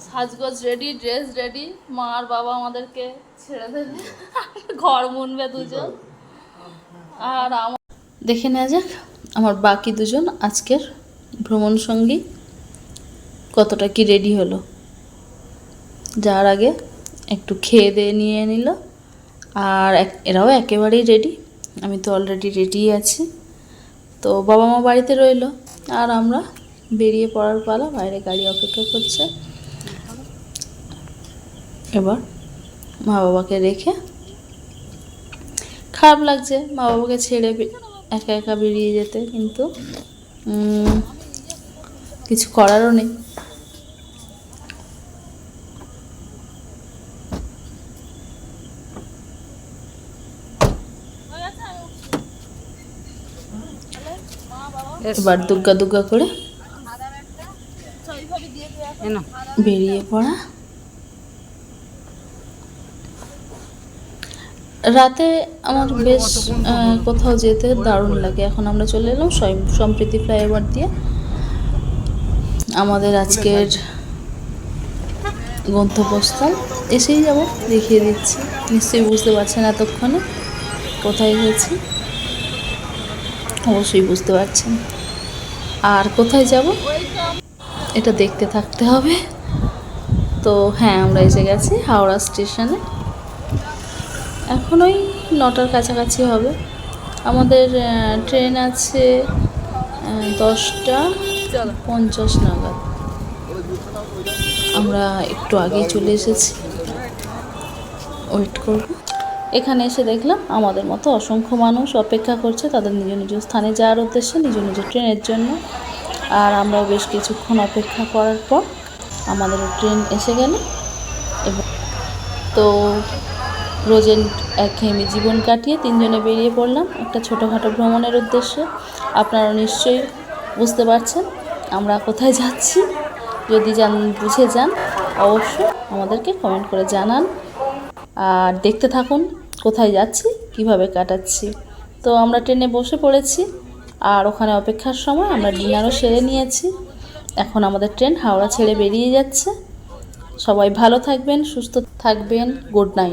সাজগোজ ready, dress ready. মা আর বাবা আমাদেরকে ছেড়ে দেবে, ঘর মুনবে দুজন। আর আমার দেখে নেওয়া যাক আমার বাকি দুজন আজকের ভ্রমণ সঙ্গী কতটা কি রেডি হলো। যার আগে একটু খেয়ে দিয়ে নিয়ে নিল, আর এরাও একেবারেই রেডি। আমি তো অলরেডি রেডি আছি। তো বাবা মা বাড়িতে রইলো, আর আমরা বেরিয়ে পড়ার পালা। বাইরে গাড়ি অপেক্ষা করছে। এবার মা বাবাকে রেখে, খারাপ লাগছে মা বাবাকে ছেড়ে একা একা বেরিয়ে যেতে, কিন্তু কিছু করারও নেই। এবার দুগ্গা দুগ্গা করে বেরিয়ে পড়া। রাতে আমার বেশ কোথাও যেতে দারুণ লাগে। এখন আমরা চলে এলাম সম্প্রীতি ফ্লাইওভার দিয়ে। আমাদের আজকের গন্তব্যস্থল এসেই যাব, দেখিয়ে দিচ্ছি। নিশ্চয়ই বুঝতে পারছেন এতক্ষণে কোথায় গেছি, অবশ্যই বুঝতে পারছেন। আর কোথায় যাব এটা দেখতে থাকতে হবে। তো হ্যাঁ, আমরা এসে গেছি হাওড়া স্টেশনে। এখন ওই 9টার কাছাকাছি হবে। আমাদের ট্রেন আছে 10টা 50 নাগাদ। আমরা একটু আগেই চলে এসেছি, ওয়েট করব। এখানে এসে দেখলাম আমাদের মতো অসংখ্য মানুষ অপেক্ষা করছে তাদের নিজ নিজ স্থানে যাওয়ার উদ্দেশ্যে, নিজ নিজ ট্রেনের জন্য। আর আমরাও বেশ কিছুক্ষণ অপেক্ষা করার পর আমাদের ট্রেন এসে গেল। এবং তো রোজের একঘেয়েমি জীবন কাটিয়ে তিনজনে বেরিয়ে পড়লাম একটা ছোটোখাটো ভ্রমণের উদ্দেশ্যে। আপনারা নিশ্চয়ই বুঝতে পারছেন আমরা কোথায় যাচ্ছি। যদি বুঝে যান অবশ্যই আমাদেরকে কমেন্ট করে জানান, আর দেখতে থাকুন কোথায় যাচ্ছি, কিভাবে কাটাচ্ছি। তো আমরা ট্রেনে বসে পড়েছি, আর ওখানে অপেক্ষার সময় আমরা ডিনারও সেরে নিয়েছি। এখন আমাদের ট্রেন হাওড়া ছেড়ে বেরিয়ে যাচ্ছে। সবাই ভালো থাকবেন, সুস্থ থাকবেন। Good night.